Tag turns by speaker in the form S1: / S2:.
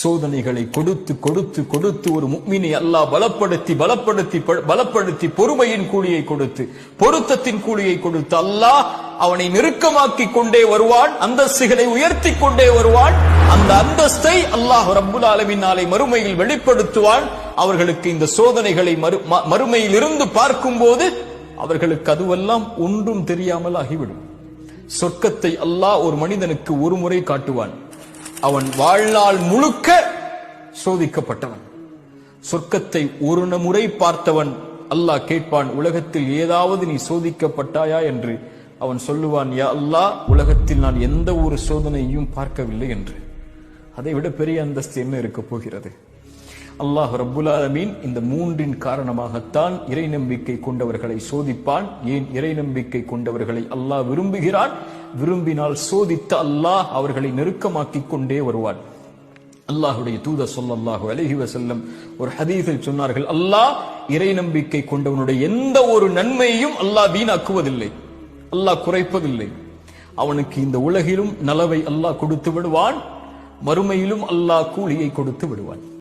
S1: சோதனைகளை கொடுத்து கொடுத்து கொடுத்து ஒரு முஃமினை அல்லாஹ் பலப்படுத்தி பலப்படுத்தி பலப்படுத்தி பொறுமையின் கூலியை கொடுத்து பொருத்தத்தின் கூலியை கொடுத்து அல்லாஹ் அவனை நெருக்கமாக்கிக் கொண்டே வருவான், அந்தஸ்துகளை உயர்த்தி கொண்டே வருவான். அந்த அந்தஸ்தை அல்லாஹ் ரப்புல் ஆலமீன் நாளை மறுமையில் வெளிப்படுத்துவான். அவர்களுக்கு இந்த சோதனைகளை மறுமையில் இருந்து பார்க்கும் போது அவர்களுக்கு அதுவெல்லாம் ஒன்றும் தெரியாமல் ஆகிவிடும். சொர்க்கத்தை அல்லாஹ் ஒரு மனிதனுக்கு ஒரு முறை காட்டுவான். அவன் வாழ்நாள் முழுக்க சோதிக்கப்பட்டவன். சொர்க்கத்தை ஒரு முறை பார்த்தவன் அல்லாஹ் கேட்பான், உலகத்தில் ஏதாவது நீ சோதிக்கப்பட்டாயா என்று. அவன் சொல்லுவான், யா அல்லாஹ், உலகத்தில் நான் எந்த ஒரு சோதனையும் பார்க்கவில்லை என்று. அதைவிட பெரிய அந்தஸ்து என்ன இருக்க போகிறது? அல்லாஹ் ரப்புல் ஆலமீன் இந்த மூன்றின் காரணமாகத்தான் இறை நம்பிக்கை கொண்டவர்களை சோதிப்பான். ஏன் இறை நம்பிக்கை கொண்டவர்களை அல்லாஹ் விரும்புகிறான்? விரும்பினால் சோதித்த அல்லாஹ் அவர்களை நெருக்கமாக்கிக் கொண்டே வருவான். அல்லாஹுடைய தூதர் ஸல்லல்லாஹு அலைஹி வஸல்லம் ஒரு ஹதீஸில் சொன்னார்கள், அல்லாஹ் இறை நம்பிக்கை கொண்டவனுடைய எந்த ஒரு நன்மையையும் அல்லாஹ் வீணாக்குவதில்லை, அல்லாஹ் குறைப்பதில்லை. அவனுக்கு இந்த உலகிலும் நலவை அல்லாஹ் கொடுத்து விடுவான், மறுமையிலும் அல்லாஹ் கூலியை கொடுத்து விடுவான்.